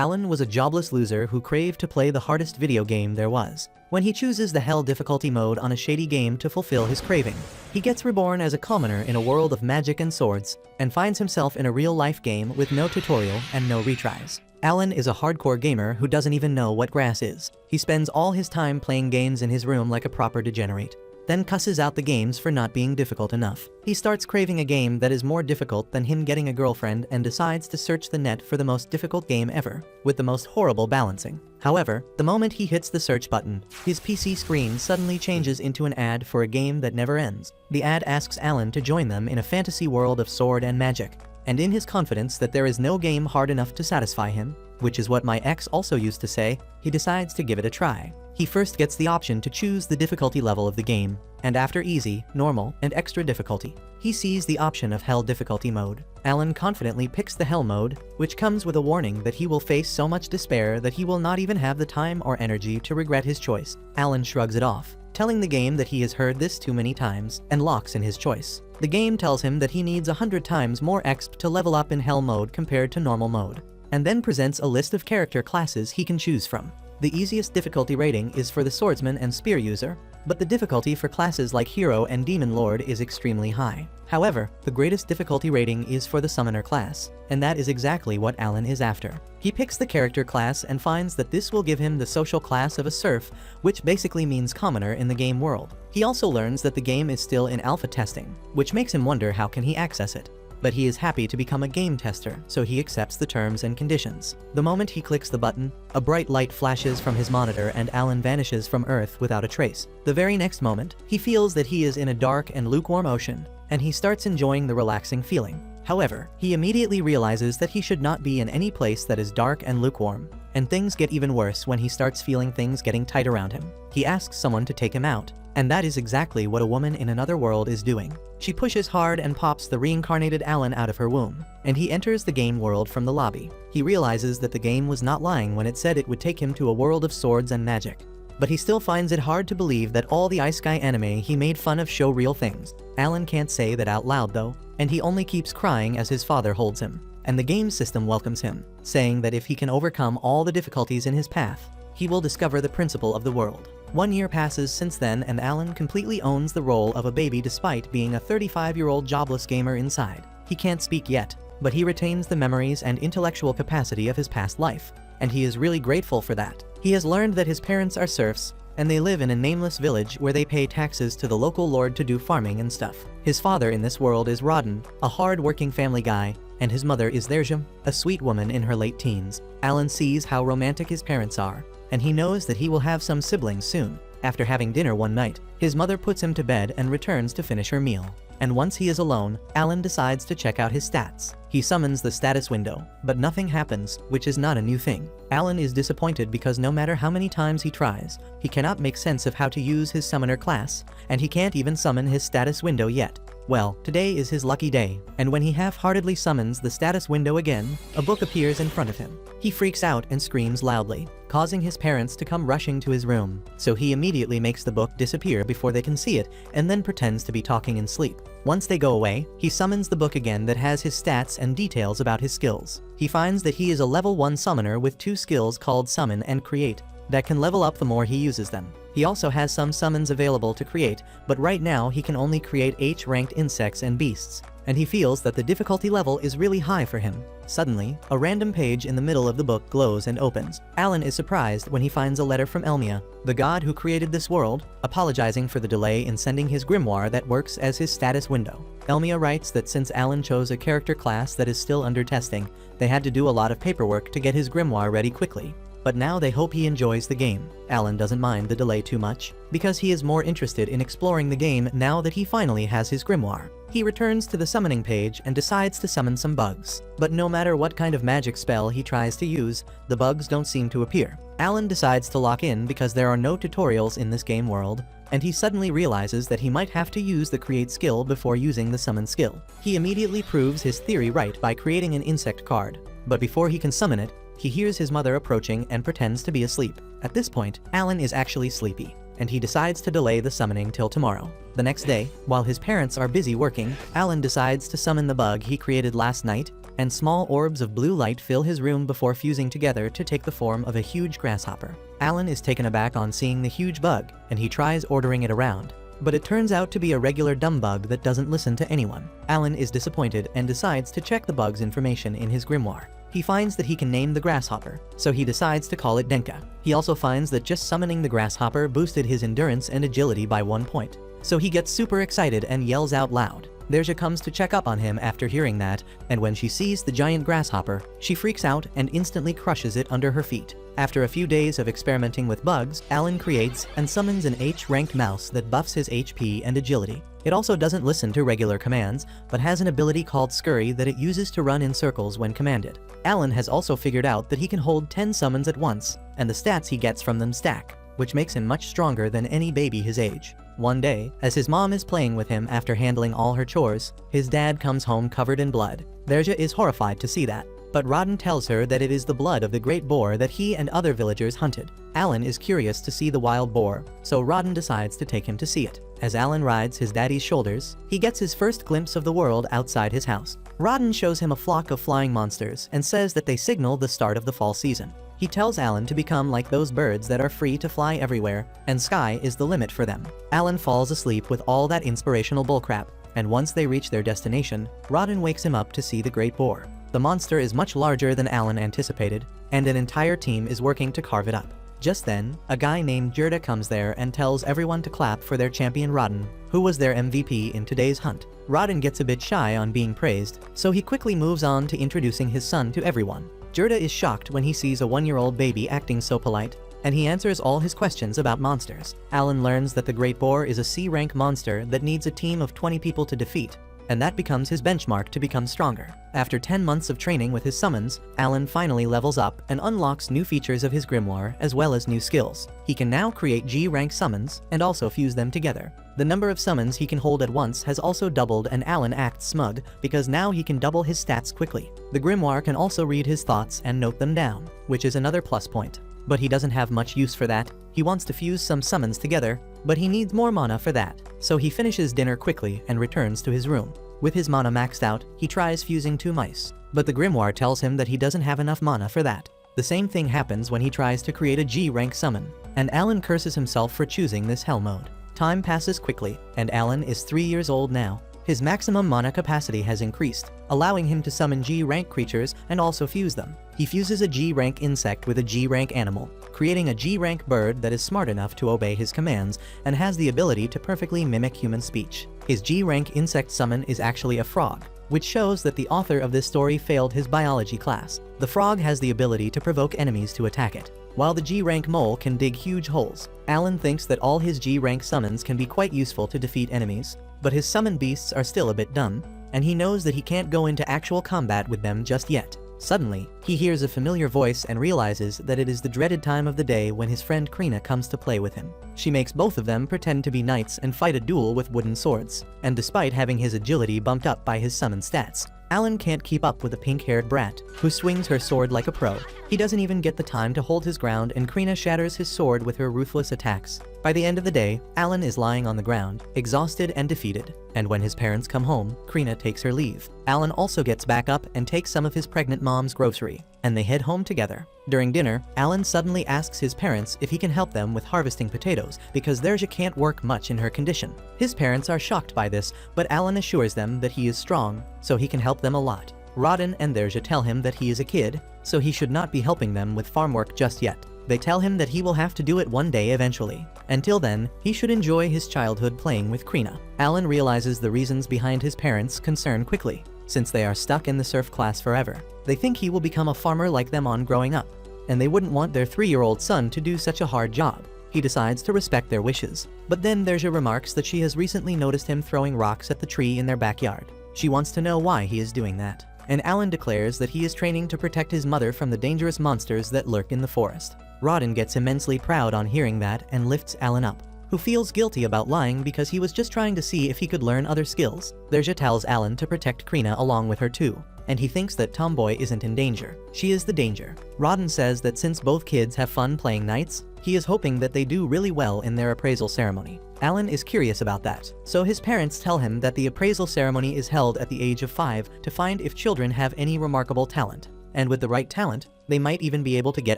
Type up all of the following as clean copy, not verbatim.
Alan was a jobless loser who craved to play the hardest video game there was. When he chooses the hell difficulty mode on a shady game to fulfill his craving, he gets reborn as a commoner in a world of magic and swords, and finds himself in a real-life game with no tutorial and no retries. Alan is a hardcore gamer who doesn't even know what grass is. He spends all his time playing games in his room like a proper degenerate, then cusses out the games for not being difficult enough. He starts craving a game that is more difficult than him getting a girlfriend and decides to search the net for the most difficult game ever, with the most horrible balancing. However, the moment he hits the search button, his PC screen suddenly changes into an ad for a game that never ends. The ad asks Alan to join them in a fantasy world of sword and magic, and in his confidence that there is no game hard enough to satisfy him, which is what my ex also used to say, he decides to give it a try. He first gets the option to choose the difficulty level of the game, and after easy, normal, and extra difficulty, he sees the option of hell difficulty mode. Alan confidently picks the hell mode, which comes with a warning that he will face so much despair that he will not even have the time or energy to regret his choice. Alan shrugs it off, telling the game that he has heard this too many times, and locks in his choice. The game tells him that he needs 100 times more exp to level up in hell mode compared to normal mode, and then presents a list of character classes he can choose from. The easiest difficulty rating is for the swordsman and spear user, but the difficulty for classes like hero and demon lord is extremely high. However, the greatest difficulty rating is for the summoner class, and that is exactly what Alan is after. He picks the character class and finds that this will give him the social class of a serf, which basically means commoner in the game world. He also learns that the game is still in alpha testing, which makes him wonder how can he access it. But he is happy to become a game tester, so he accepts the terms and conditions. The moment he clicks the button, a bright light flashes from his monitor and Alan vanishes from Earth without a trace. The very next moment, he feels that he is in a dark and lukewarm ocean, and he starts enjoying the relaxing feeling. However, he immediately realizes that he should not be in any place that is dark and lukewarm, and things get even worse when he starts feeling things getting tight around him. He asks someone to take him out, and that is exactly what a woman in another world is doing. She pushes hard and pops the reincarnated Alan out of her womb, and he enters the game world from the lobby. He realizes that the game was not lying when it said it would take him to a world of swords and magic. But he still finds it hard to believe that all the Ice Guy anime he made fun of show real things. Alan can't say that out loud though, and he only keeps crying as his father holds him. And the game system welcomes him, saying that if he can overcome all the difficulties in his path, he will discover the principle of the world. 1 year passes since then and Alan completely owns the role of a baby despite being a 35-year-old jobless gamer inside. He can't speak yet, but he retains the memories and intellectual capacity of his past life, and he is really grateful for that. He has learned that his parents are serfs, and they live in a nameless village where they pay taxes to the local lord to do farming and stuff. His father in this world is Rodden, a hard-working family guy, and his mother is Therjum, a sweet woman in her late teens. Alan sees how romantic his parents are, and he knows that he will have some siblings soon. After having dinner one night, his mother puts him to bed and returns to finish her meal. And once he is alone, Alan decides to check out his stats. He summons the status window, but nothing happens, which is not a new thing. Alan is disappointed because no matter how many times he tries, he cannot make sense of how to use his summoner class, and he can't even summon his status window yet. Well, today is his lucky day, and when he half-heartedly summons the status window again, a book appears in front of him. He freaks out and screams loudly, causing his parents to come rushing to his room, so he immediately makes the book disappear before they can see it, and then pretends to be talking in sleep. Once they go away, he summons the book again that has his stats and details about his skills. He finds that he is a level 1 summoner with 2 skills called Summon and Create, that can level up the more he uses them. He also has some summons available to create, but right now he can only create H-ranked insects and beasts, and he feels that the difficulty level is really high for him. Suddenly, a random page in the middle of the book glows and opens. Alan is surprised when he finds a letter from Elmia, the god who created this world, apologizing for the delay in sending his grimoire that works as his status window. Elmia writes that since Alan chose a character class that is still under testing, they had to do a lot of paperwork to get his grimoire ready quickly. But now they hope he enjoys the game. Alan doesn't mind the delay too much, because he is more interested in exploring the game now that he finally has his grimoire. He returns to the summoning page and decides to summon some bugs. But no matter what kind of magic spell he tries to use, the bugs don't seem to appear. Alan decides to lock in because there are no tutorials in this game world, and he suddenly realizes that he might have to use the create skill before using the summon skill. He immediately proves his theory right by creating an insect card, but before he can summon it, he hears his mother approaching and pretends to be asleep. At this point, Alan is actually sleepy, and he decides to delay the summoning till tomorrow. The next day, while his parents are busy working, Alan decides to summon the bug he created last night, and small orbs of blue light fill his room before fusing together to take the form of a huge grasshopper. Alan is taken aback on seeing the huge bug, and he tries ordering it around. But it turns out to be a regular dumb bug that doesn't listen to anyone. Alan is disappointed and decides to check the bug's information in his grimoire. He finds that he can name the grasshopper, so he decides to call it Denka. He also finds that just summoning the grasshopper boosted his endurance and agility by 1 point. So he gets super excited and yells out loud. Derja comes to check up on him after hearing that, and when she sees the giant grasshopper, she freaks out and instantly crushes it under her feet. After a few days of experimenting with bugs, Alan creates and summons an H-rank mouse that buffs his HP and agility. It also doesn't listen to regular commands, but has an ability called Scurry that it uses to run in circles when commanded. Alan has also figured out that he can hold 10 summons at once, and the stats he gets from them stack, which makes him much stronger than any baby his age. One day, as his mom is playing with him after handling all her chores, his dad comes home covered in blood. Derja is horrified to see that, but Rodden tells her that it is the blood of the great boar that he and other villagers hunted. Alan is curious to see the wild boar, so Rodden decides to take him to see it. As Alan rides his daddy's shoulders, he gets his first glimpse of the world outside his house. Rodden shows him a flock of flying monsters and says that they signal the start of the fall season. He tells Alan to become like those birds that are free to fly everywhere, and sky is the limit for them. Alan falls asleep with all that inspirational bullcrap, and once they reach their destination, Rodden wakes him up to see the great boar. The monster is much larger than Alan anticipated, and an entire team is working to carve it up. Just then, a guy named Gerda comes there and tells everyone to clap for their champion Rodden, who was their MVP in today's hunt. Rodden gets a bit shy on being praised, so he quickly moves on to introducing his son to everyone. Gerda is shocked when he sees a 1-year-old baby acting so polite, and he answers all his questions about monsters. Alan learns that the Great Boar is a C-rank monster that needs a team of 20 people to defeat, and that becomes his benchmark to become stronger. After 10 months of training with his summons, Alan finally levels up and unlocks new features of his grimoire as well as new skills. He can now create G-rank summons and also fuse them together. The number of summons he can hold at once has also doubled, and Alan acts smug because now he can double his stats quickly. The grimoire can also read his thoughts and note them down, which is another plus point. But he doesn't have much use for that. He wants to fuse some summons together, but he needs more mana for that. So he finishes dinner quickly and returns to his room. With his mana maxed out, he tries fusing 2 mice, but the grimoire tells him that he doesn't have enough mana for that. The same thing happens when he tries to create a G-rank summon, and Alan curses himself for choosing this hell mode. Time passes quickly, and Alan is 3 years old now. His maximum mana capacity has increased, allowing him to summon G-rank creatures and also fuse them. He fuses a G-rank insect with a G-rank animal, creating a G-rank bird that is smart enough to obey his commands and has the ability to perfectly mimic human speech. His G-rank insect summon is actually a frog, which shows that the author of this story failed his biology class. The frog has the ability to provoke enemies to attack it, while the G-rank mole can dig huge holes. Alan thinks that all his G-rank summons can be quite useful to defeat enemies, but his summon beasts are still a bit dumb, and he knows that he can't go into actual combat with them just yet. Suddenly, he hears a familiar voice and realizes that it is the dreaded time of the day when his friend Krina comes to play with him. She makes both of them pretend to be knights and fight a duel with wooden swords, and despite having his agility bumped up by his summon stats, Alan can't keep up with the pink-haired brat, who swings her sword like a pro. He doesn't even get the time to hold his ground, and Krina shatters his sword with her ruthless attacks. By the end of the day, Alan is lying on the ground, exhausted and defeated, and when his parents come home, Krina takes her leave. Alan also gets back up and takes some of his pregnant mom's grocery, and they head home together. During dinner, Alan suddenly asks his parents if he can help them with harvesting potatoes because Derja can't work much in her condition. His parents are shocked by this, but Alan assures them that he is strong, so he can help them a lot. Rodden and Derja tell him that he is a kid, so he should not be helping them with farm work just yet. They tell him that he will have to do it one day eventually. Until then, he should enjoy his childhood playing with Krina. Alan realizes the reasons behind his parents' concern quickly. Since they are stuck in the serf class forever, they think he will become a farmer like them on growing up, and they wouldn't want their 3-year-old son to do such a hard job. He decides to respect their wishes. But then Derja remarks that she has recently noticed him throwing rocks at the tree in their backyard. She wants to know why he is doing that. And Alan declares that he is training to protect his mother from the dangerous monsters that lurk in the forest. Rodden gets immensely proud on hearing that and lifts Alan up, who feels guilty about lying because he was just trying to see if he could learn other skills. Derja tells Alan to protect Krina along with her too. and he thinks that Tomboy isn't in danger. She is the danger. Rodden says that since both kids have fun playing knights, he is hoping that they do really well in their appraisal ceremony. Alan is curious about that, so his parents tell him that the appraisal ceremony is held at the age of 5 to find if children have any remarkable talent. And with the right talent, they might even be able to get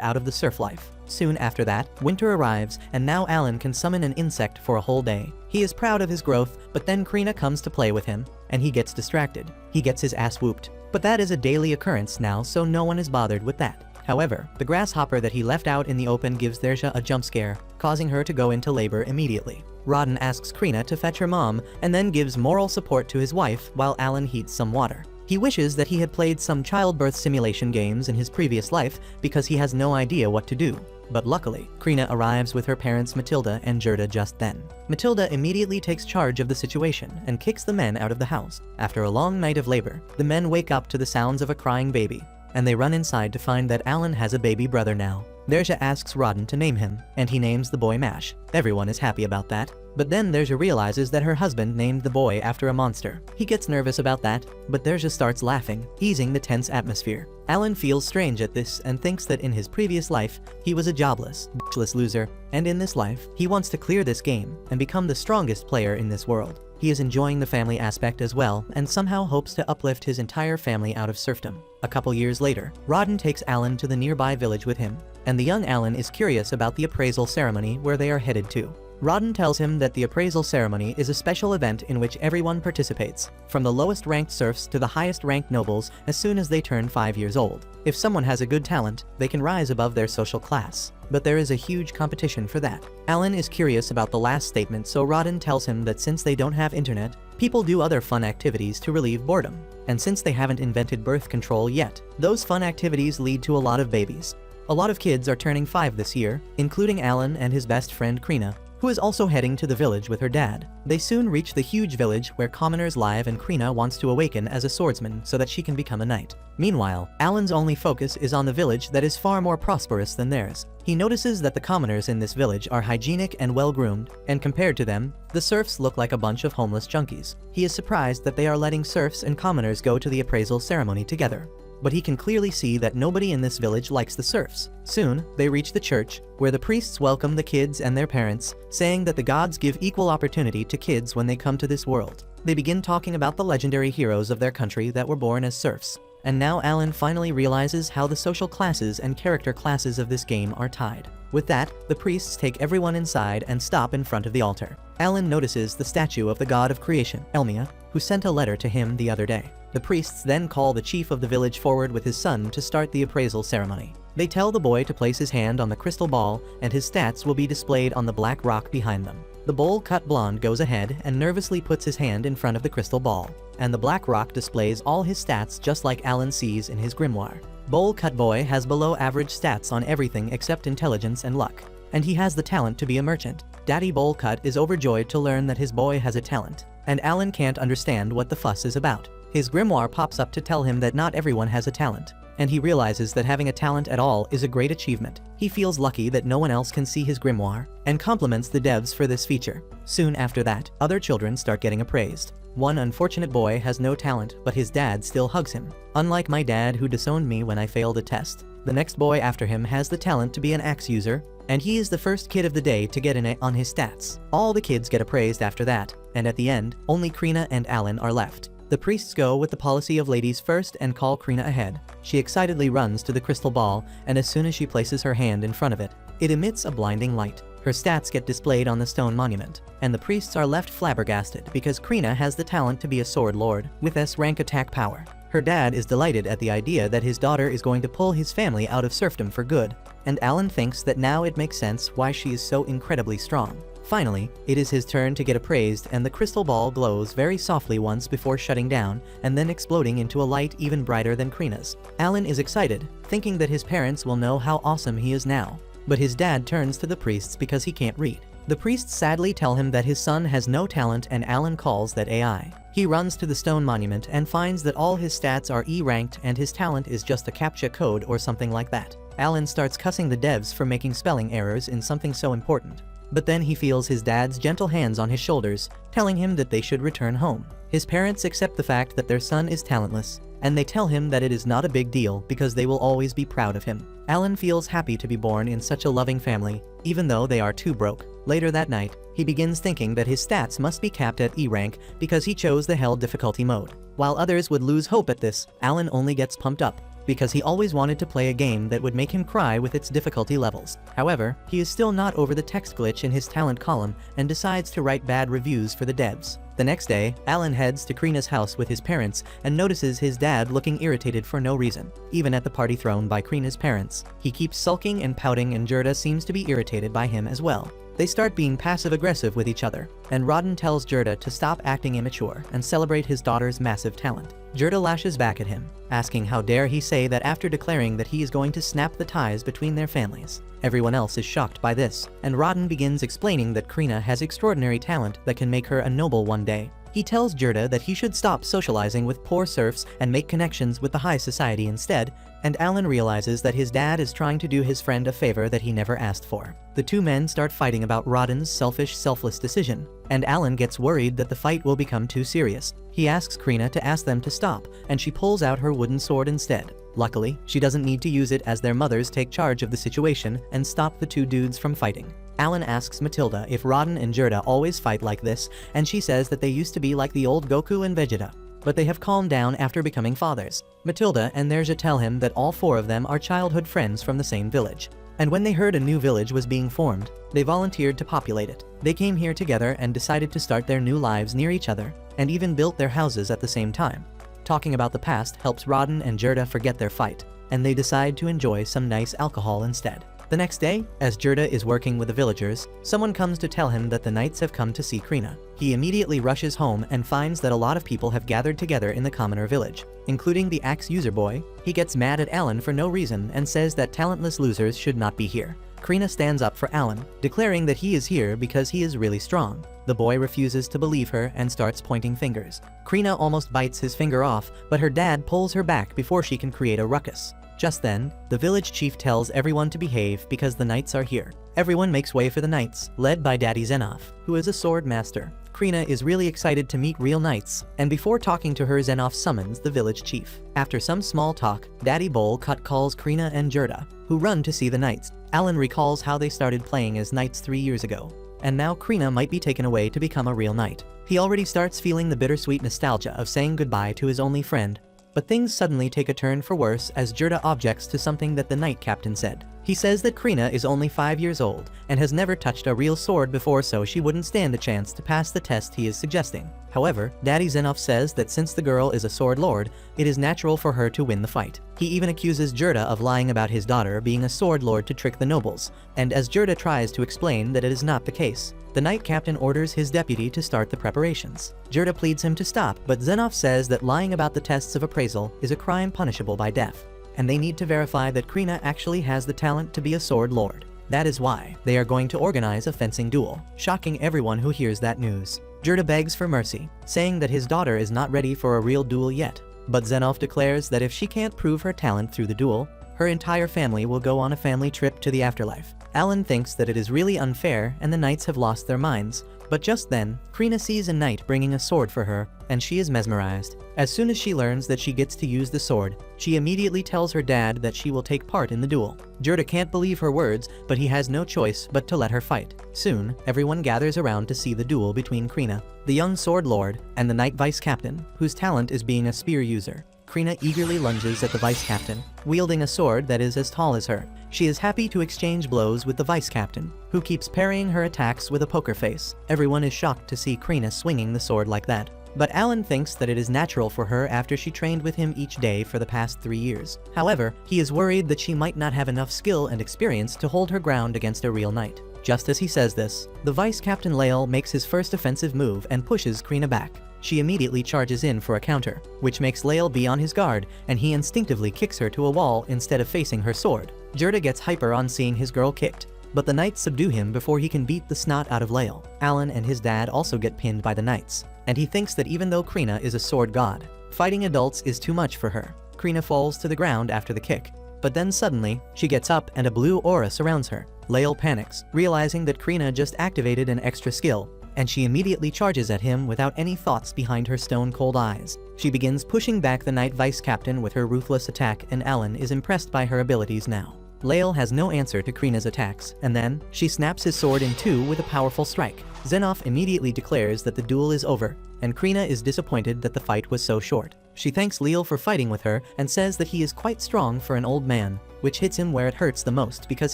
out of the surf life. Soon after that, winter arrives, and now Alan can summon an insect for a whole day. He is proud of his growth, but then Krina comes to play with him, and he gets distracted. He gets his ass whooped. But that is a daily occurrence now, so no one is bothered with that. However, the grasshopper that he left out in the open gives Thersha a jump scare, causing her to go into labor immediately. Rodden asks Krina to fetch her mom, and then gives moral support to his wife while Alan heats some water. He wishes that he had played some childbirth simulation games in his previous life because he has no idea what to do. But luckily, Krina arrives with her parents Matilda and Gerda just then. Matilda immediately takes charge of the situation and kicks the men out of the house. After a long night of labor, the men wake up to the sounds of a crying baby, and they run inside to find that Alan has a baby brother now. Thersha asks Rodden to name him, and he names the boy Mash. Everyone is happy about that. But then Thersha realizes that her husband named the boy after a monster. He gets nervous about that, but Thersha starts laughing, easing the tense atmosphere. Alan feels strange at this and thinks that in his previous life, he was a jobless, bitchless loser, and in this life, he wants to clear this game and become the strongest player in this world. He is enjoying the family aspect as well, and somehow hopes to uplift his entire family out of serfdom. A couple years later, Rodden takes Alan to the nearby village with him, and the young Alan is curious about the appraisal ceremony where they are headed to. Rodden tells him that the appraisal ceremony is a special event in which everyone participates, from the lowest ranked serfs to the highest ranked nobles, as soon as they turn 5 years old. If someone has a good talent, they can rise above their social class. But there is a huge competition for that. Alan is curious about the last statement, so Rodden tells him that since they don't have internet, people do other fun activities to relieve boredom. And since they haven't invented birth control yet, those fun activities lead to a lot of babies. A lot of kids are turning 5 this year, including Alan and his best friend Krina, who is also heading to the village with her dad. They soon reach the huge village where commoners live, and Krina wants to awaken as a swordsman so that she can become a knight. Meanwhile, Alan's only focus is on the village that is far more prosperous than theirs. He notices that the commoners in this village are hygienic and well-groomed, and compared to them, the serfs look like a bunch of homeless junkies. He is surprised that they are letting serfs and commoners go to the appraisal ceremony together. But he can clearly see that nobody in this village likes the serfs. Soon, they reach the church, where the priests welcome the kids and their parents, saying that the gods give equal opportunity to kids when they come to this world. They begin talking about the legendary heroes of their country that were born as serfs. And now Alan finally realizes how the social classes and character classes of this game are tied. With that, the priests take everyone inside and stop in front of the altar. Alan notices the statue of the god of creation, Elmia, who sent a letter to him the other day. The priests then call the chief of the village forward with his son to start the appraisal ceremony. They tell the boy to place his hand on the crystal ball, and his stats will be displayed on the black rock behind them. The bowl-cut blonde goes ahead and nervously puts his hand in front of the crystal ball, and the black rock displays all his stats just like Alan sees in his grimoire. Bowl-cut boy has below average stats on everything except intelligence and luck, and he has the talent to be a merchant. Daddy Bowl-cut is overjoyed to learn that his boy has a talent, and Alan can't understand what the fuss is about. His grimoire pops up to tell him that not everyone has a talent, and he realizes that having a talent at all is a great achievement. He feels lucky that no one else can see his grimoire, and compliments the devs for this feature. Soon after that, other children start getting appraised. One unfortunate boy has no talent, but his dad still hugs him. Unlike my dad who disowned me when I failed a test. The next boy after him has the talent to be an axe user, and he is the first kid of the day to get an A on his stats. All the kids get appraised after that, and at the end, only Krina and Alan are left. The priests go with the policy of ladies first and call Krina ahead. She excitedly runs to the crystal ball, and as soon as she places her hand in front of it, it emits a blinding light. Her stats get displayed on the stone monument, and the priests are left flabbergasted because Krina has the talent to be a sword lord with S-rank attack power. Her dad is delighted at the idea that his daughter is going to pull his family out of serfdom for good, and Alan thinks that now it makes sense why she is so incredibly strong. Finally, it is his turn to get appraised, and the crystal ball glows very softly once before shutting down and then exploding into a light even brighter than Krina's. Alan is excited, thinking that his parents will know how awesome he is now. But his dad turns to the priests because he can't read. The priests sadly tell him that his son has no talent, and Alan calls that AI. He runs to the stone monument and finds that all his stats are E-ranked and his talent is just a CAPTCHA code or something like that. Alan starts cussing the devs for making spelling errors in something so important. But then he feels his dad's gentle hands on his shoulders, telling him that they should return home. His parents accept the fact that their son is talentless, and they tell him that it is not a big deal because they will always be proud of him. Alan feels happy to be born in such a loving family, even though they are too broke. Later that night, he begins thinking that his stats must be capped at E rank because he chose the hell difficulty mode. While others would lose hope at this, Alan only gets pumped up, because he always wanted to play a game that would make him cry with its difficulty levels. However, he is still not over the text glitch in his talent column and decides to write bad reviews for the devs. The next day, Alan heads to Krina's house with his parents and notices his dad looking irritated for no reason, even at the party thrown by Krina's parents. He keeps sulking and pouting, and Gerda seems to be irritated by him as well. They start being passive-aggressive with each other, and Rodden tells Gerda to stop acting immature and celebrate his daughter's massive talent. Gerda lashes back at him, asking how dare he say that after declaring that he is going to snap the ties between their families. Everyone else is shocked by this, and Rodden begins explaining that Krina has extraordinary talent that can make her a noble one day. He tells Gerda that he should stop socializing with poor serfs and make connections with the high society instead, and Alan realizes that his dad is trying to do his friend a favor that he never asked for. The two men start fighting about Rodden's selfish, selfless decision, and Alan gets worried that the fight will become too serious. He asks Krina to ask them to stop, and she pulls out her wooden sword instead. Luckily, she doesn't need to use it as their mothers take charge of the situation and stop the two dudes from fighting. Alan asks Matilda if Rodden and Gerda always fight like this, and she says that they used to be like the old Goku and Vegeta, but they have calmed down after becoming fathers. Matilda and Nerja tell him that all four of them are childhood friends from the same village, and when they heard a new village was being formed, they volunteered to populate it. They came here together and decided to start their new lives near each other, and even built their houses at the same time. Talking about the past helps Rodden and Gerda forget their fight, and they decide to enjoy some nice alcohol instead. The next day, as Gerda is working with the villagers, someone comes to tell him that the knights have come to see Krina. He immediately rushes home and finds that a lot of people have gathered together in the commoner village, including the axe user boy. He gets mad at Alan for no reason and says that talentless losers should not be here. Krina stands up for Alan, declaring that he is here because he is really strong. The boy refuses to believe her and starts pointing fingers. Krina almost bites his finger off, but her dad pulls her back before she can create a ruckus. Just then, the village chief tells everyone to behave because the knights are here. Everyone makes way for the knights, led by Daddy Zenoff, who is a sword master. Krina is really excited to meet real knights, and before talking to her, Zenoff summons the village chief. After some small talk, Daddy Bowl Cut calls Krina and Gerda, who run to see the knights. Alan recalls how they started playing as knights 3 years ago, and now Krina might be taken away to become a real knight. He already starts feeling the bittersweet nostalgia of saying goodbye to his only friend. But things suddenly take a turn for worse as Gerda objects to something that the knight captain said. He says that Krina is only 5 years old and has never touched a real sword before, so she wouldn't stand a chance to pass the test he is suggesting. However, Daddy Zenoff says that since the girl is a sword lord, it is natural for her to win the fight. He even accuses Gerda of lying about his daughter being a sword lord to trick the nobles, and as Gerda tries to explain that it is not the case, the knight captain orders his deputy to start the preparations. Gerda pleads him to stop, but Zenoff says that lying about the tests of appraisal is a crime punishable by death, and they need to verify that Krina actually has the talent to be a sword lord. That is why they are going to organize a fencing duel, shocking everyone who hears that news. Gerda begs for mercy, saying that his daughter is not ready for a real duel yet, but Zenoff declares that if she can't prove her talent through the duel, her entire family will go on a family trip to the afterlife. Alan thinks that it is really unfair and the knights have lost their minds, but just then, Krina sees a knight bringing a sword for her, and she is mesmerized. As soon as she learns that she gets to use the sword, she immediately tells her dad that she will take part in the duel. Gerda can't believe her words, but he has no choice but to let her fight. Soon, everyone gathers around to see the duel between Krina, the young sword lord, and the knight vice captain, whose talent is being a spear user. Krina eagerly lunges at the vice captain, wielding a sword that is as tall as her. She is happy to exchange blows with the vice captain, who keeps parrying her attacks with a poker face. Everyone is shocked to see Krina swinging the sword like that, but Alan thinks that it is natural for her after she trained with him each day for the past 3 years. However, he is worried that she might not have enough skill and experience to hold her ground against a real knight. Just as he says this, the vice captain Lael makes his first offensive move and pushes Krina back. She immediately charges in for a counter, which makes Lael be on his guard, and he instinctively kicks her to a wall instead of facing her sword. Gerda gets hyper on seeing his girl kicked, but the knights subdue him before he can beat the snot out of Lael. Alan and his dad also get pinned by the knights, and he thinks that even though Krina is a sword god, fighting adults is too much for her. Krina falls to the ground after the kick, but then suddenly, she gets up and a blue aura surrounds her. Lael panics, realizing that Krina just activated an extra skill, and she immediately charges at him without any thoughts behind her stone-cold eyes. She begins pushing back the Knight Vice Captain with her ruthless attack, and Alan is impressed by her abilities now. Lael has no answer to Krina's attacks, and then, she snaps his sword in two with a powerful strike. Xenoph immediately declares that the duel is over, and Krina is disappointed that the fight was so short. She thanks Lael for fighting with her and says that he is quite strong for an old man, which hits him where it hurts the most because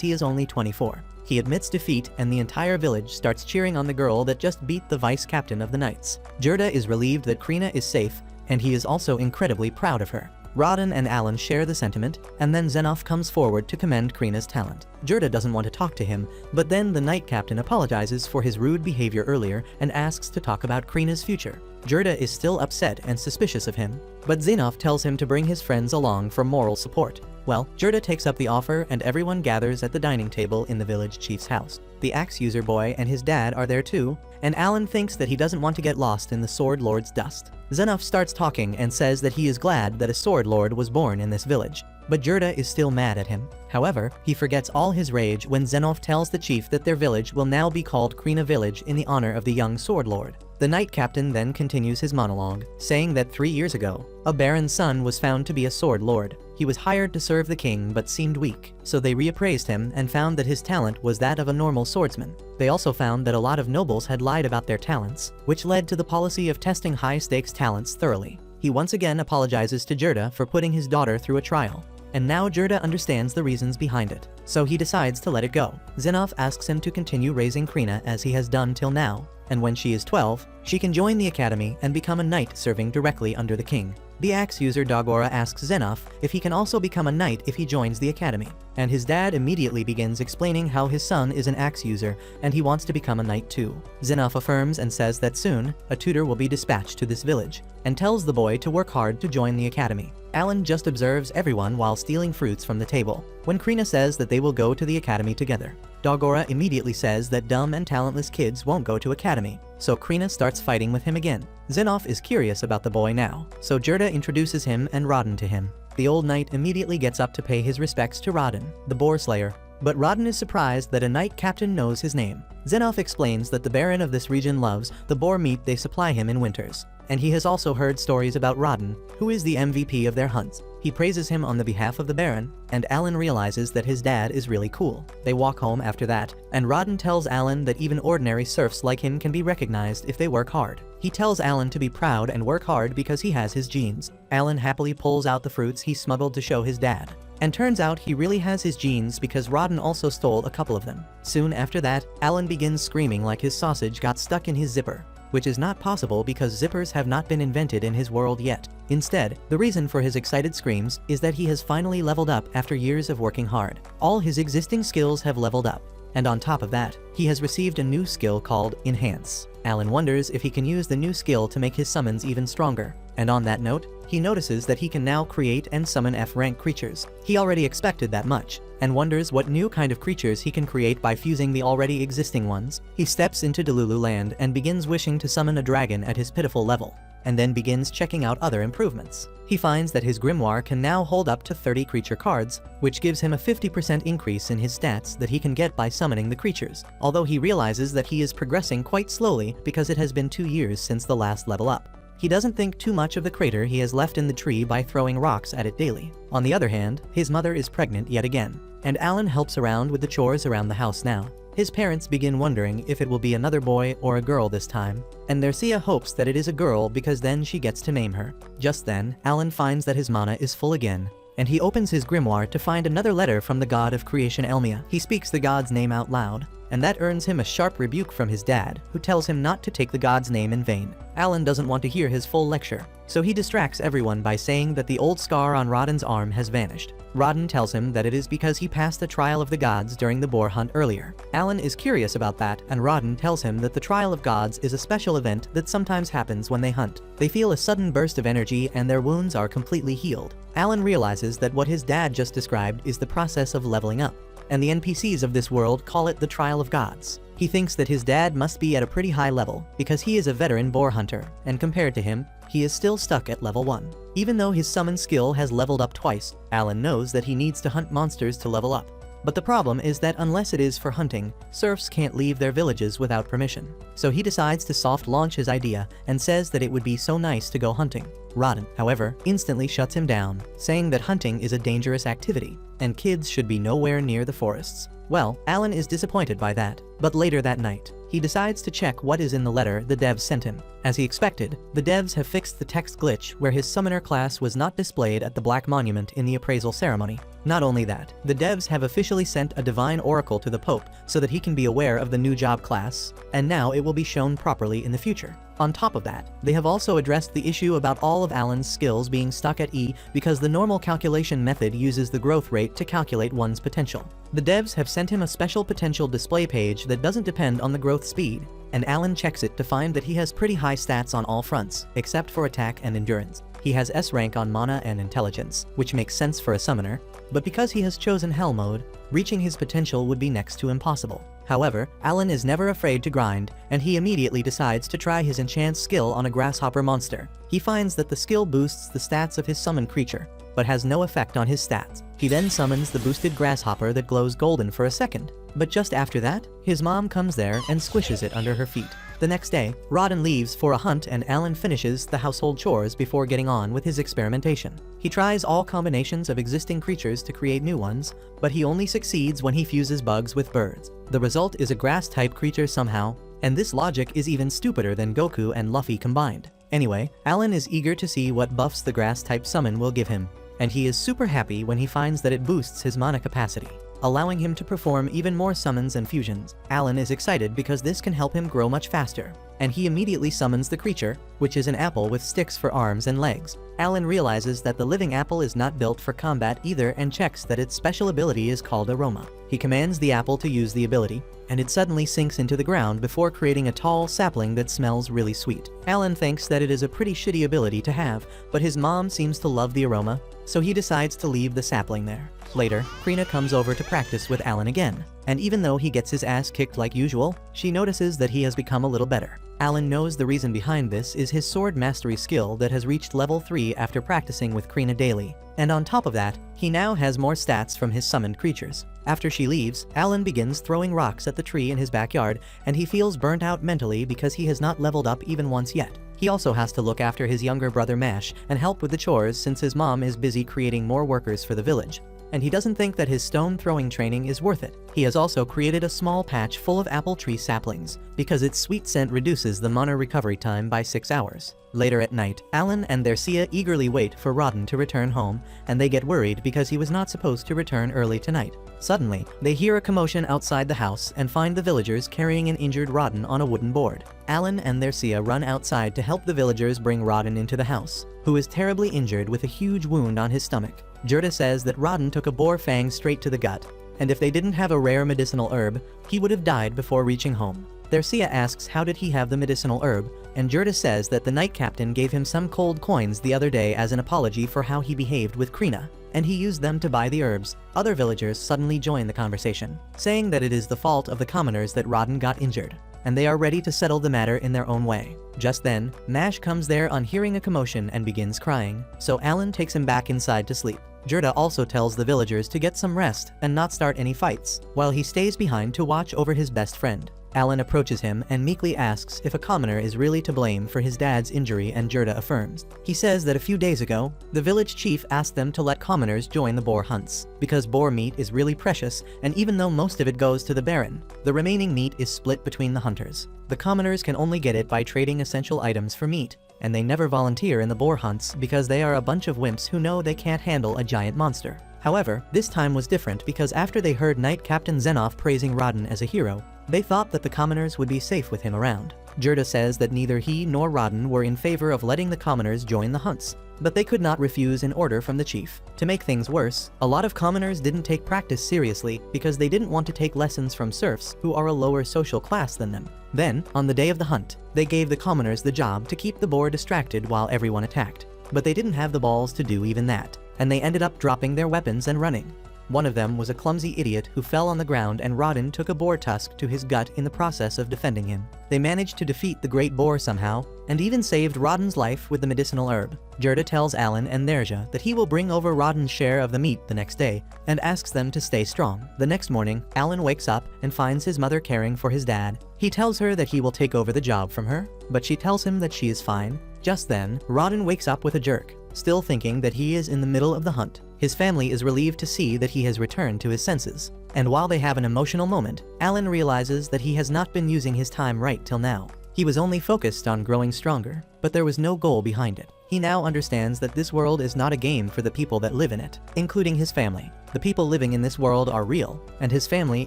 he is only 24. He admits defeat, and the entire village starts cheering on the girl that just beat the vice captain of the knights. Gerda is relieved that Krina is safe, and he is also incredibly proud of her. Rodden and Alan share the sentiment, and then Xenoph comes forward to commend Krina's talent. Gerda doesn't want to talk to him, but then the knight captain apologizes for his rude behavior earlier and asks to talk about Krina's future. Gerda is still upset and suspicious of him, but Xenoph tells him to bring his friends along for moral support. Well, Gerda takes up the offer, and everyone gathers at the dining table in the village chief's house. The axe user boy and his dad are there too, and Alan thinks that he doesn't want to get lost in the Sword Lord's dust. Xenoph starts talking and says that he is glad that a Sword Lord was born in this village, but Gerda is still mad at him. However, he forgets all his rage when Xenoph tells the chief that their village will now be called Krina Village in the honor of the young Sword Lord. The knight captain then continues his monologue, saying that 3 years ago, a baron's son was found to be a sword lord. He was hired to serve the king but seemed weak, so they reappraised him and found that his talent was that of a normal swordsman. They also found that a lot of nobles had lied about their talents, which led to the policy of testing high-stakes talents thoroughly. He once again apologizes to Gerda for putting his daughter through a trial, and now Gerda understands the reasons behind it, so he decides to let it go. Xenoph asks him to continue raising Krina as he has done till now, and when she is 12, she can join the academy and become a knight serving directly under the king. The axe user Dagora asks Xenoph if he can also become a knight if he joins the academy, and his dad immediately begins explaining how his son is an axe user and he wants to become a knight too. Xenoph affirms and says that soon, a tutor will be dispatched to this village, and tells the boy to work hard to join the academy. Alan just observes everyone while stealing fruits from the table, when Krina says that they will go to the academy together. Dagora immediately says that dumb and talentless kids won't go to academy, so Krina starts fighting with him again. Xenoph is curious about the boy now, so Gerda introduces him and Rodden to him. The old knight immediately gets up to pay his respects to Rodden, the boar slayer, but Rodden is surprised that a knight captain knows his name. Xenoph explains that the baron of this region loves the boar meat they supply him in winters, and he has also heard stories about Rodden, who is the MVP of their hunts. He praises him on the behalf of the baron, and Alan realizes that his dad is really cool. They walk home after that, and Rodden tells Alan that even ordinary serfs like him can be recognized if they work hard. He tells Alan to be proud and work hard because he has his genes. Alan happily pulls out the fruits he smuggled to show his dad, and turns out he really has his genes because Rodden also stole a couple of them. Soon after that, Alan begins screaming like his sausage got stuck in his zipper, which is not possible because zippers have not been invented in his world yet. Instead, the reason for his excited screams is that he has finally leveled up after years of working hard. All his existing skills have leveled up, and on top of that, he has received a new skill called Enhance. Alan wonders if he can use the new skill to make his summons even stronger, and on that note, he notices that he can now create and summon F-rank creatures. He already expected that much, and wonders what new kind of creatures he can create by fusing the already existing ones. He steps into Delulu Land and begins wishing to summon a dragon at his pitiful level, and then begins checking out other improvements. He finds that his grimoire can now hold up to 30 creature cards, which gives him a 50% increase in his stats that he can get by summoning the creatures, although he realizes that he is progressing quite slowly because it has been 2 years since the last level up. He doesn't think too much of the crater he has left in the tree by throwing rocks at it daily. On the other hand, his mother is pregnant yet again, and Alan helps around with the chores around the house now. His parents begin wondering if it will be another boy or a girl this time, and Nercia hopes that it is a girl because then she gets to name her. Just then, Alan finds that his mana is full again, and he opens his grimoire to find another letter from the god of creation Elmia. He speaks the god's name out loud, and that earns him a sharp rebuke from his dad, who tells him not to take the god's name in vain. Alan doesn't want to hear his full lecture, so he distracts everyone by saying that the old scar on Rodden's arm has vanished. Rodden tells him that it is because he passed the trial of the gods during the boar hunt earlier. Alan is curious about that, and Rodden tells him that the trial of gods is a special event that sometimes happens when they hunt. They feel a sudden burst of energy and their wounds are completely healed. Alan realizes that what his dad just described is the process of leveling up, and the NPCs of this world call it the trial of gods. He thinks that his dad must be at a pretty high level because he is a veteran boar hunter, and compared to him, he is still stuck at level 1. Even though his summon skill has leveled up twice, Alan knows that he needs to hunt monsters to level up, But the problem is that unless it is for hunting, serfs can't leave their villages without permission. So he decides to soft launch his idea and says that it would be so nice to go hunting. Rodden, however, instantly shuts him down, saying that hunting is a dangerous activity, and kids should be nowhere near the forests. Well, Alan is disappointed by that, but later that night, he decides to check what is in the letter the devs sent him. As he expected, the devs have fixed the text glitch where his summoner class was not displayed at the Black Monument in the appraisal ceremony. Not only that, the devs have officially sent a divine oracle to the Pope so that he can be aware of the new job class, and now it will be shown properly in the future. On top of that, they have also addressed the issue about all of Alan's skills being stuck at E because the normal calculation method uses the growth rate to calculate one's potential. The devs have sent him a special potential display page that doesn't depend on the growth speed, and Alan checks it to find that he has pretty high stats on all fronts, except for attack and endurance. He has S rank on mana and intelligence, which makes sense for a summoner, but because he has chosen Hell mode, reaching his potential would be next to impossible. However, Alan is never afraid to grind, and he immediately decides to try his enchant skill on a grasshopper monster. He finds that the skill boosts the stats of his summoned creature, but has no effect on his stats. He then summons the boosted grasshopper that glows golden for a second, but just after that, his mom comes there and squishes it under her feet. The next day, Rodden leaves for a hunt and Alan finishes the household chores before getting on with his experimentation. He tries all combinations of existing creatures to create new ones, but he only succeeds when he fuses bugs with birds. The result is a grass-type creature somehow, and this logic is even stupider than Goku and Luffy combined. Anyway, Alan is eager to see what buffs the grass-type summon will give him, and he is super happy when he finds that it boosts his mana capacity, allowing him to perform even more summons and fusions. Alan is excited because this can help him grow much faster, and he immediately summons the creature, which is an apple with sticks for arms and legs. Alan realizes that the living apple is not built for combat either and checks that its special ability is called Aroma. He commands the apple to use the ability, and it suddenly sinks into the ground before creating a tall sapling that smells really sweet. Alan thinks that it is a pretty shitty ability to have, but his mom seems to love the aroma, so he decides to leave the sapling there. Later, Krina comes over to practice with Alan again, and even though he gets his ass kicked like usual, she notices that he has become a little better. Alan knows the reason behind this is his sword mastery skill that has reached level 3 after practicing with Krina daily, and on top of that, he now has more stats from his summoned creatures. After she leaves, Alan begins throwing rocks at the tree in his backyard, and he feels burnt out mentally because he has not leveled up even once yet. He also has to look after his younger brother Mash and help with the chores since his mom is busy creating more workers for the village, and he doesn't think that his stone throwing training is worth it. He has also created a small patch full of apple tree saplings, because its sweet scent reduces the mana recovery time by 6 hours. Later at night, Alan and their Sia eagerly wait for Rodden to return home, and they get worried because he was not supposed to return early tonight. Suddenly, they hear a commotion outside the house and find the villagers carrying an injured Rodden on a wooden board. Alan and their Sia run outside to help the villagers bring Rodden into the house, who is terribly injured with a huge wound on his stomach. Jurda says that Rodden took a boar fang straight to the gut, and if they didn't have a rare medicinal herb, he would have died before reaching home. Their Sia asks how did he have the medicinal herb, and Jurda says that the Knight Captain gave him some cold coins the other day as an apology for how he behaved with Krina, and he used them to buy the herbs. Other villagers suddenly join the conversation, saying that it is the fault of the commoners that Rodden got injured, and they are ready to settle the matter in their own way. Just then, Mash comes there on hearing a commotion and begins crying, so Alan takes him back inside to sleep. Jurda also tells the villagers to get some rest and not start any fights, while he stays behind to watch over his best friend. Alan approaches him and meekly asks if a commoner is really to blame for his dad's injury, and Jurda affirms. He says that a few days ago, the village chief asked them to let commoners join the boar hunts, because boar meat is really precious, and even though most of it goes to the baron, the remaining meat is split between the hunters. The commoners can only get it by trading essential items for meat, and they never volunteer in the boar hunts because they are a bunch of wimps who know they can't handle a giant monster. However, this time was different because after they heard Knight Captain Zenoff praising Rodden as a hero, they thought that the commoners would be safe with him around. Jurda says that neither he nor Rodden were in favor of letting the commoners join the hunts, but they could not refuse an order from the chief. To make things worse, a lot of commoners didn't take practice seriously because they didn't want to take lessons from serfs who are a lower social class than them. Then, on the day of the hunt, they gave the commoners the job to keep the boar distracted while everyone attacked. But they didn't have the balls to do even that, and they ended up dropping their weapons and running. One of them was a clumsy idiot who fell on the ground, and Rodin took a boar tusk to his gut in the process of defending him. They managed to defeat the great boar somehow, and even saved Rodin's life with the medicinal herb. Gerda tells Alan and Nerja that he will bring over Rodin's share of the meat the next day, and asks them to stay strong. The next morning, Alan wakes up and finds his mother caring for his dad. He tells her that he will take over the job from her, but she tells him that she is fine. Just then, Rodin wakes up with a jerk, still thinking that he is in the middle of the hunt. His family is relieved to see that he has returned to his senses. And while they have an emotional moment, Alan realizes that he has not been using his time right till now. He was only focused on growing stronger, but there was no goal behind it. He now understands that this world is not a game for the people that live in it, including his family. The people living in this world are real, and his family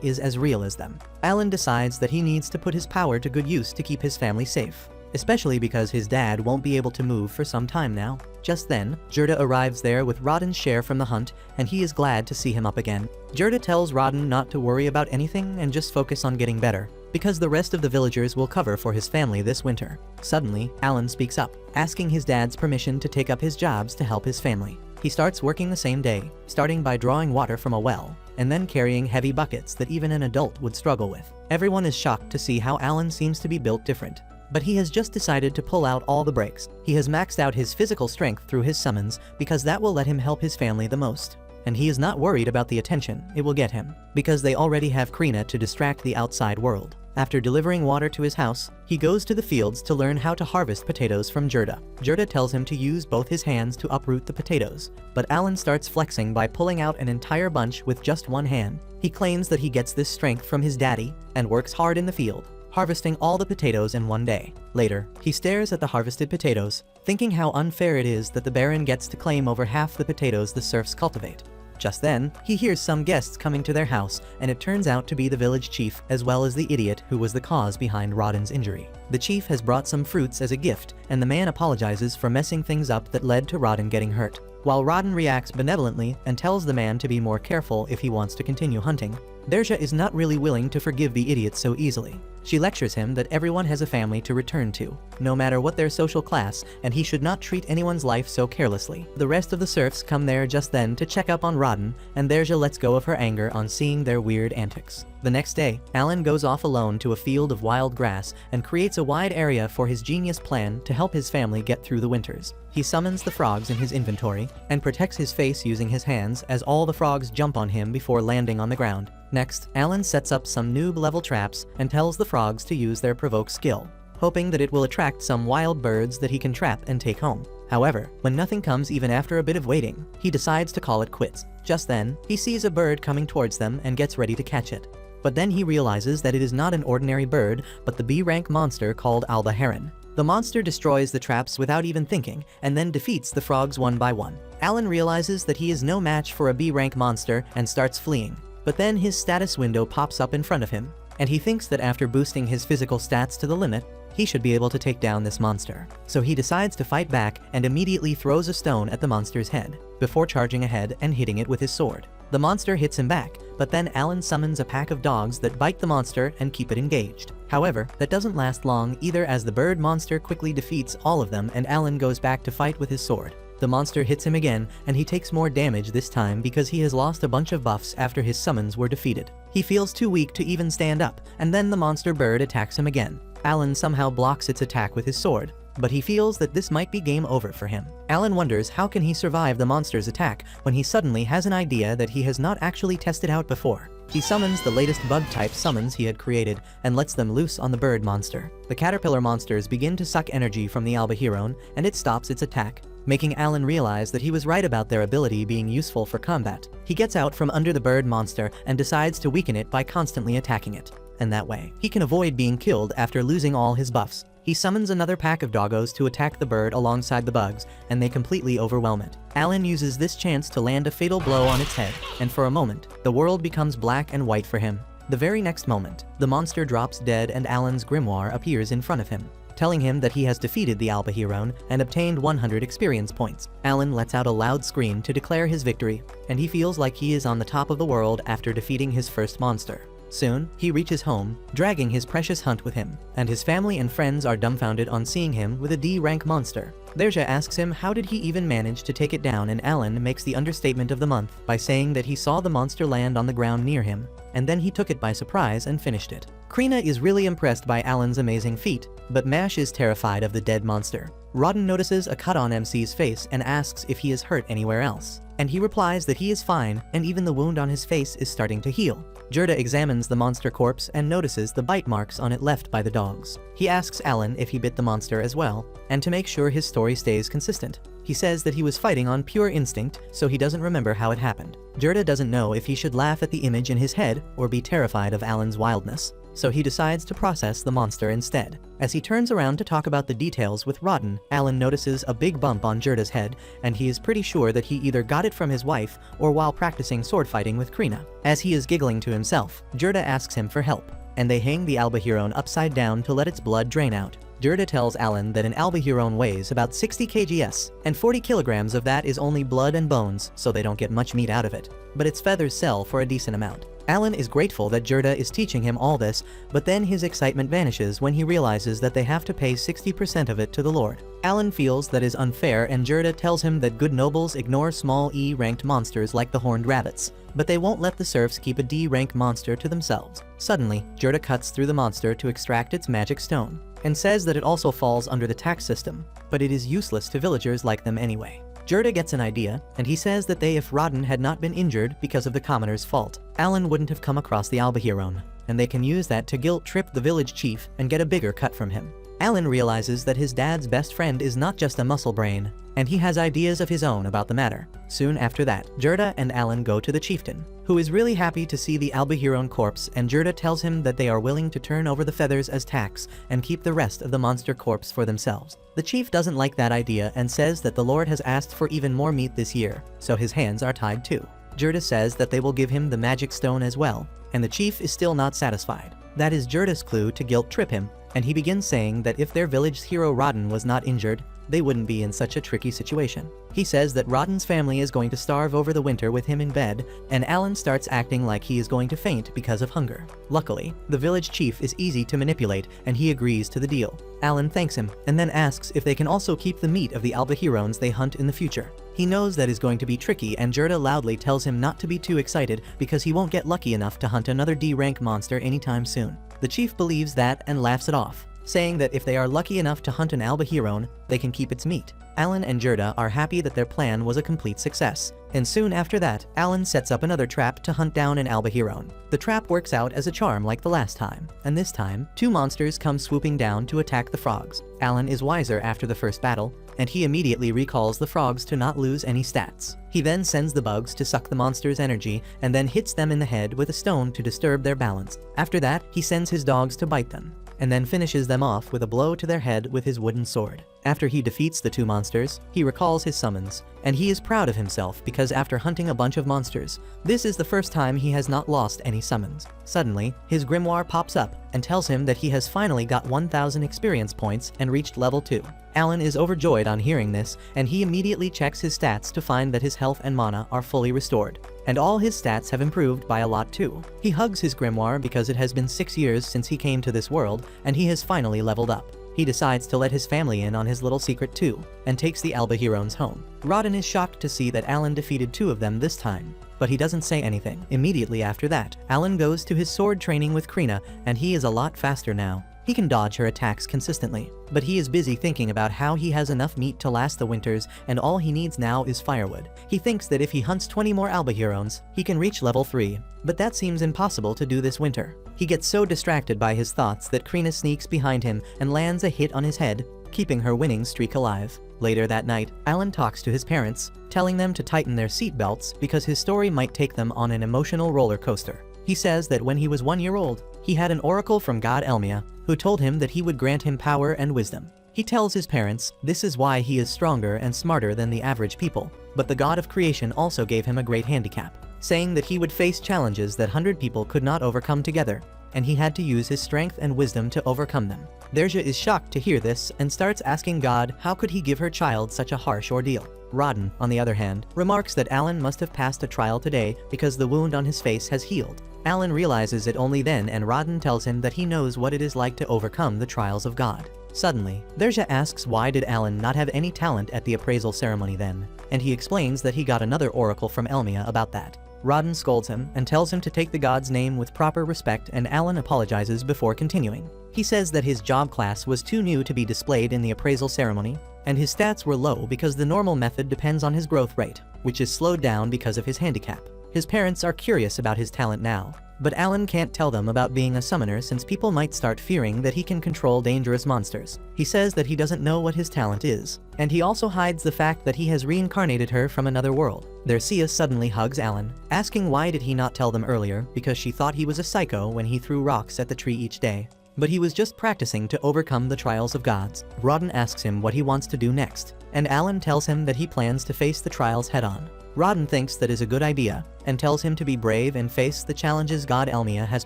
is as real as them. Alan decides that he needs to put his power to good use to keep his family safe, especially because his dad won't be able to move for some time now. Just then, Gerda arrives there with Rodin's share from the hunt, and he is glad to see him up again. Gerda tells Rodin not to worry about anything and just focus on getting better, because the rest of the villagers will cover for his family this winter. Suddenly, Alan speaks up, asking his dad's permission to take up his jobs to help his family. He starts working the same day, starting by drawing water from a well, and then carrying heavy buckets that even an adult would struggle with. Everyone is shocked to see how Alan seems to be built different. But he has just decided to pull out all the brakes. He has maxed out his physical strength through his summons because that will let him help his family the most. And he is not worried about the attention it will get him, because they already have Krina to distract the outside world. After delivering water to his house, he goes to the fields to learn how to harvest potatoes from Gerda. Gerda tells him to use both his hands to uproot the potatoes, but Alan starts flexing by pulling out an entire bunch with just one hand. He claims that he gets this strength from his daddy and works hard in the field, harvesting all the potatoes in one day. Later, he stares at the harvested potatoes, thinking how unfair it is that the Baron gets to claim over half the potatoes the serfs cultivate. Just then, he hears some guests coming to their house, and it turns out to be the village chief as well as the idiot who was the cause behind Rodin's injury. The chief has brought some fruits as a gift, and the man apologizes for messing things up that led to Rodin getting hurt. While Rodin reacts benevolently and tells the man to be more careful if he wants to continue hunting, Nerja is not really willing to forgive the idiot so easily. She lectures him that everyone has a family to return to, no matter what their social class, and he should not treat anyone's life so carelessly. The rest of the serfs come there just then to check up on Rodin, and Nerja lets go of her anger on seeing their weird antics. The next day, Alan goes off alone to a field of wild grass and creates a wide area for his genius plan to help his family get through the winters. He summons the frogs in his inventory and protects his face using his hands as all the frogs jump on him before landing on the ground. Next, Alan sets up some noob-level traps and tells the frogs to use their provoke skill, hoping that it will attract some wild birds that he can trap and take home. However, when nothing comes even after a bit of waiting, he decides to call it quits. Just then, he sees a bird coming towards them and gets ready to catch it. But then he realizes that it is not an ordinary bird, but the B-rank monster called Alba Heron. The monster destroys the traps without even thinking, and then defeats the frogs one by one. Alan realizes that he is no match for a B-rank monster and starts fleeing. But then his status window pops up in front of him, and he thinks that after boosting his physical stats to the limit, he should be able to take down this monster. So he decides to fight back and immediately throws a stone at the monster's head, before charging ahead and hitting it with his sword. The monster hits him back, but then Alan summons a pack of dogs that bite the monster and keep it engaged. However, that doesn't last long either, as the bird monster quickly defeats all of them and Alan goes back to fight with his sword. The monster hits him again, and he takes more damage this time because he has lost a bunch of buffs after his summons were defeated. He feels too weak to even stand up, and then the monster bird attacks him again. Alan somehow blocks its attack with his sword, but he feels that this might be game over for him. Alan wonders how can he survive the monster's attack when he suddenly has an idea that he has not actually tested out before. He summons the latest bug-type summons he had created and lets them loose on the bird monster. The caterpillar monsters begin to suck energy from the Albahiron, and it stops its attack, making Alan realize that he was right about their ability being useful for combat. He gets out from under the bird monster and decides to weaken it by constantly attacking it. And that way, he can avoid being killed after losing all his buffs. He summons another pack of doggos to attack the bird alongside the bugs, and they completely overwhelm it. Alan uses this chance to land a fatal blow on its head, and for a moment, the world becomes black and white for him. The very next moment, the monster drops dead and Alan's grimoire appears in front of him, telling him that he has defeated the Albahiron and obtained 100 experience points. Alan lets out a loud scream to declare his victory, and he feels like he is on the top of the world after defeating his first monster. Soon, he reaches home, dragging his precious hunt with him, and his family and friends are dumbfounded on seeing him with a D-rank monster. Derja asks him how did he even manage to take it down, and Alan makes the understatement of the month by saying that he saw the monster land on the ground near him, and then he took it by surprise and finished it. Krina is really impressed by Alan's amazing feat, but Mash is terrified of the dead monster. Rodden notices a cut on MC's face and asks if he is hurt anywhere else, and he replies that he is fine and even the wound on his face is starting to heal. Gerda examines the monster corpse and notices the bite marks on it left by the dogs. He asks Alan if he bit the monster as well, and to make sure his story stays consistent. He says that he was fighting on pure instinct, so he doesn't remember how it happened. Gerda doesn't know if he should laugh at the image in his head or be terrified of Alan's wildness, so he decides to process the monster instead. As he turns around to talk about the details with Rodden, Alan notices a big bump on Gerda's head, and he is pretty sure that he either got it from his wife or while practicing sword fighting with Krina. As he is giggling to himself, Gerda asks him for help, and they hang the Albahiron upside down to let its blood drain out. Gerda tells Alan that an Albahiron weighs about 60 kgs, and 40 kilograms of that is only blood and bones, so they don't get much meat out of it. But its feathers sell for a decent amount. Alan is grateful that Gerda is teaching him all this, but then his excitement vanishes when he realizes that they have to pay 60% of it to the Lord. Alan feels that is unfair, and Gerda tells him that good nobles ignore small E-ranked monsters like the horned rabbits, but they won't let the serfs keep a D-rank monster to themselves. Suddenly, Gerda cuts through the monster to extract its magic stone, and says that it also falls under the tax system, but it is useless to villagers like them anyway. Gerda gets an idea, and he says that if Rodden had not been injured because of the commoner's fault, Alan wouldn't have come across the Albahiron, and they can use that to guilt-trip the village chief and get a bigger cut from him. Alan realizes that his dad's best friend is not just a muscle brain, and he has ideas of his own about the matter. Soon after that, Gerda and Alan go to the chieftain, who is really happy to see the Albahiron corpse, and Gerda tells him that they are willing to turn over the feathers as tax and keep the rest of the monster corpse for themselves. The chief doesn't like that idea and says that the Lord has asked for even more meat this year, so his hands are tied too. Gerda says that they will give him the magic stone as well, and the chief is still not satisfied. That is Gerda's clue to guilt-trip him, and he begins saying that if their village's hero Rodden was not injured, they wouldn't be in such a tricky situation. He says that Rodden's family is going to starve over the winter with him in bed, and Alan starts acting like he is going to faint because of hunger. Luckily, the village chief is easy to manipulate, and he agrees to the deal. Alan thanks him, and then asks if they can also keep the meat of the Albahirons they hunt in the future. He knows that is going to be tricky, and Gerda loudly tells him not to be too excited because he won't get lucky enough to hunt another D-rank monster anytime soon. The chief believes that and laughs it off, saying that if they are lucky enough to hunt an Albahiron, they can keep its meat. Alan and Gerda are happy that their plan was a complete success, and soon after that, Alan sets up another trap to hunt down an Albahiron. The trap works out as a charm like the last time, and this time, two monsters come swooping down to attack the frogs. Alan is wiser after the first battle, and he immediately recalls the frogs to not lose any stats. He then sends the bugs to suck the monster's energy, and then hits them in the head with a stone to disturb their balance. After that, he sends his dogs to bite them, and then finishes them off with a blow to their head with his wooden sword. After he defeats the two monsters, he recalls his summons, and he is proud of himself because after hunting a bunch of monsters, this is the first time he has not lost any summons. Suddenly, his grimoire pops up and tells him that he has finally got 1,000 experience points and reached level 2. Alan is overjoyed on hearing this, and he immediately checks his stats to find that his health and mana are fully restored, and all his stats have improved by a lot too. He hugs his grimoire because it has been 6 years since he came to this world, and he has finally leveled up. He decides to let his family in on his little secret too, and takes the Albahirons home. Rodden is shocked to see that Alan defeated 2 of them this time, but he doesn't say anything. Immediately after that, Alan goes to his sword training with Krina, and he is a lot faster now. He can dodge her attacks consistently, but he is busy thinking about how he has enough meat to last the winters, and all he needs now is firewood. He thinks that if he hunts 20 more Albahirons, he can reach level 3, but that seems impossible to do this winter. He gets so distracted by his thoughts that Krina sneaks behind him and lands a hit on his head, keeping her winning streak alive. Later that night, Alan talks to his parents, telling them to tighten their seatbelts because his story might take them on an emotional roller coaster. He says that when he was 1 year old, he had an oracle from God Elmia, who told him that he would grant him power and wisdom. He tells his parents this is why he is stronger and smarter than the average people, but the god of creation also gave him a great handicap, saying that he would face challenges that 100 people could not overcome together, and he had to use his strength and wisdom to overcome them. Derja is shocked to hear this and starts asking God how could he give her child such a harsh ordeal. Rodden, on the other hand, remarks that Alan must have passed a trial today because the wound on his face has healed. Alan realizes it only then, and Rodden tells him that he knows what it is like to overcome the trials of God. Suddenly, Derja asks why did Alan not have any talent at the appraisal ceremony then, and he explains that he got another oracle from Elmia about that. Rodden scolds him and tells him to take the god's name with proper respect, and Alan apologizes before continuing. He says that his job class was too new to be displayed in the appraisal ceremony, and his stats were low because the normal method depends on his growth rate, which is slowed down because of his handicap. His parents are curious about his talent now, but Alan can't tell them about being a summoner since people might start fearing that he can control dangerous monsters. He says that he doesn't know what his talent is, and he also hides the fact that he has reincarnated her from another world. Dercia suddenly hugs Alan, asking why did he not tell them earlier, because she thought he was a psycho when he threw rocks at the tree each day. But he was just practicing to overcome the trials of gods. Rodden asks him what he wants to do next, and Alan tells him that he plans to face the trials head-on. Rodden thinks that is a good idea, and tells him to be brave and face the challenges God Elmia has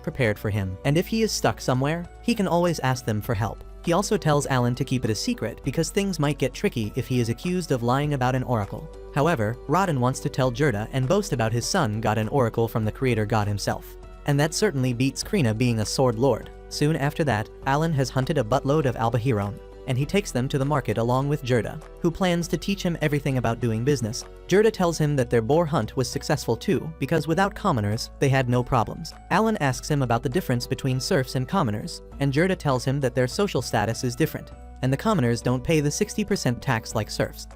prepared for him, and if he is stuck somewhere, he can always ask them for help. He also tells Alan to keep it a secret because things might get tricky if he is accused of lying about an oracle. However, Rodden wants to tell Gerda and boast about his son got an oracle from the creator god himself. And that certainly beats Krina being a sword lord. Soon after that, Alan has hunted a buttload of Albahiron, and he takes them to the market along with Gerda, who plans to teach him everything about doing business. Gerda tells him that their boar hunt was successful too, because without commoners, they had no problems. Alan asks him about the difference between serfs and commoners, and Gerda tells him that their social status is different, and the commoners don't pay the 60% tax like serfs.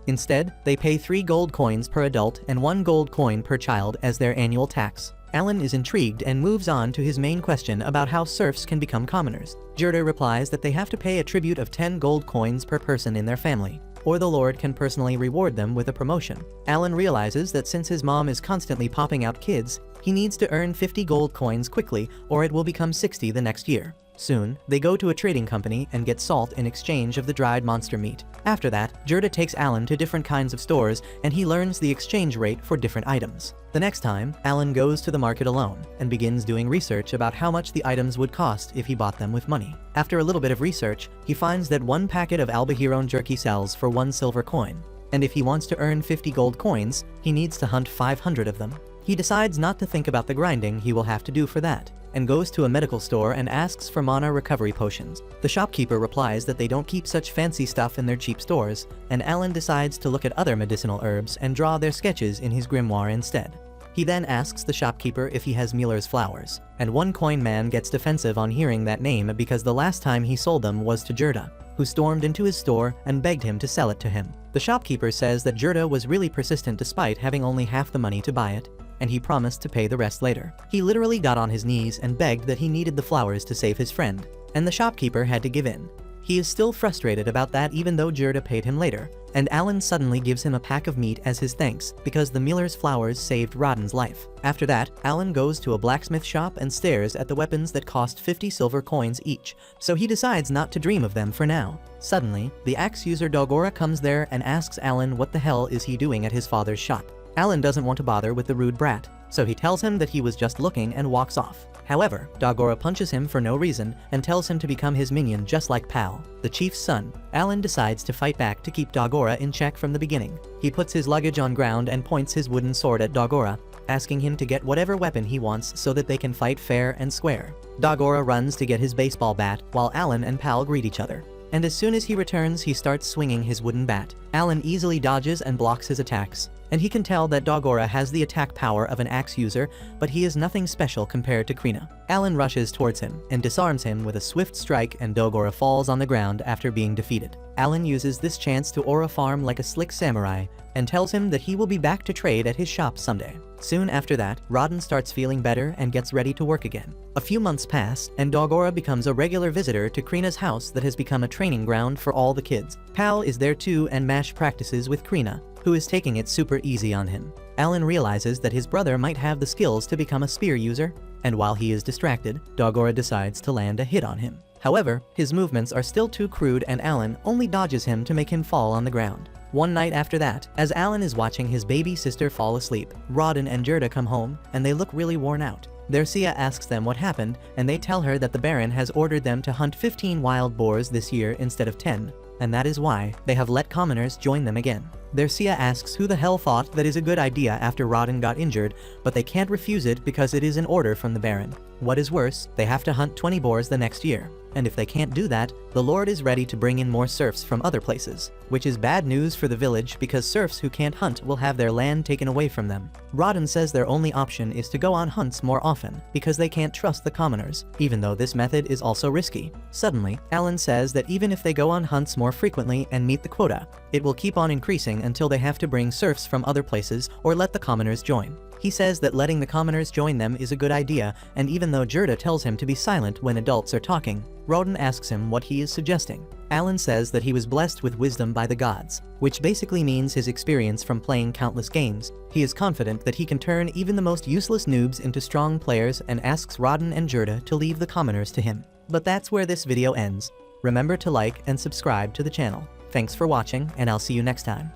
Instead, they pay 3 gold coins per adult and 1 gold coin per child as their annual tax. Alan is intrigued and moves on to his main question about how serfs can become commoners. Gerda replies that they have to pay a tribute of 10 gold coins per person in their family, or the Lord can personally reward them with a promotion. Alan realizes that since his mom is constantly popping out kids, he needs to earn 50 gold coins quickly or it will become 60 the next year. Soon, they go to a trading company and get salt in exchange of the dried monster meat. After that, Gerda takes Alan to different kinds of stores and he learns the exchange rate for different items. The next time, Alan goes to the market alone and begins doing research about how much the items would cost if he bought them with money. After a little bit of research, he finds that 1 packet of Albahiron jerky sells for 1 silver coin, and if he wants to earn 50 gold coins, he needs to hunt 500 of them. He decides not to think about the grinding he will have to do for that, and goes to a medical store and asks for mana recovery potions. The shopkeeper replies that they don't keep such fancy stuff in their cheap stores, and Alan decides to look at other medicinal herbs and draw their sketches in his grimoire instead. He then asks the shopkeeper if he has Mueller's flowers, and 1 coin man gets defensive on hearing that name because the last time he sold them was to Gerda, who stormed into his store and begged him to sell it to him. The shopkeeper says that Gerda was really persistent despite having only half the money to buy it, and he promised to pay the rest later. He literally got on his knees and begged that he needed the flowers to save his friend, and the shopkeeper had to give in. He is still frustrated about that even though Gerda paid him later, and Alan suddenly gives him a pack of meat as his thanks because the Mueller's flowers saved Rodden's life. After that, Alan goes to a blacksmith shop and stares at the weapons that cost 50 silver coins each, so he decides not to dream of them for now. Suddenly, the axe user Dogora comes there and asks Alan what the hell is he doing at his father's shop. Alan doesn't want to bother with the rude brat, so he tells him that he was just looking and walks off. However, Dogora punches him for no reason and tells him to become his minion just like Pal, the chief's son. Alan decides to fight back to keep Dogora in check from the beginning. He puts his luggage on ground and points his wooden sword at Dogora, asking him to get whatever weapon he wants so that they can fight fair and square. Dogora runs to get his baseball bat while Alan and Pal greet each other, and as soon as he returns he starts swinging his wooden bat. Alan easily dodges and blocks his attacks, and he can tell that Dogora has the attack power of an axe user, but he is nothing special compared to Krina. Alan rushes towards him and disarms him with a swift strike, and Dogora falls on the ground after being defeated. Alan uses this chance to aura farm like a slick samurai and tells him that he will be back to trade at his shop someday. Soon after that, Rodden starts feeling better and gets ready to work again. A few months pass, and Dogora becomes a regular visitor to Krina's house that has become a training ground for all the kids. Pal is there too and Mash practices with Krina, who is taking it super easy on him. Alan realizes that his brother might have the skills to become a spear user, and while he is distracted, Dogora decides to land a hit on him. However, his movements are still too crude and Alan only dodges him to make him fall on the ground. One night after that, as Alan is watching his baby sister fall asleep, Rodden and Gerda come home and they look really worn out. Dercia asks them what happened, and they tell her that the Baron has ordered them to hunt 15 wild boars this year instead of 10, and that is why they have let commoners join them again. Sia asks who the hell thought that is a good idea after Rodden got injured, but they can't refuse it because it is an order from the Baron. What is worse, they have to hunt 20 boars the next year. And if they can't do that, the Lord is ready to bring in more serfs from other places, which is bad news for the village because serfs who can't hunt will have their land taken away from them. Rodden says their only option is to go on hunts more often because they can't trust the commoners, even though this method is also risky. Suddenly, Alan says that even if they go on hunts more frequently and meet the quota, it will keep on increasing until they have to bring serfs from other places or let the commoners join. He says that letting the commoners join them is a good idea, and even though Gerda tells him to be silent when adults are talking, Rodden asks him what he is suggesting. Alan says that he was blessed with wisdom by the gods, which basically means his experience from playing countless games. He is confident that he can turn even the most useless noobs into strong players and asks Rodden and Gerda to leave the commoners to him. But that's where this video ends. Remember to like and subscribe to the channel. Thanks for watching, and I'll see you next time.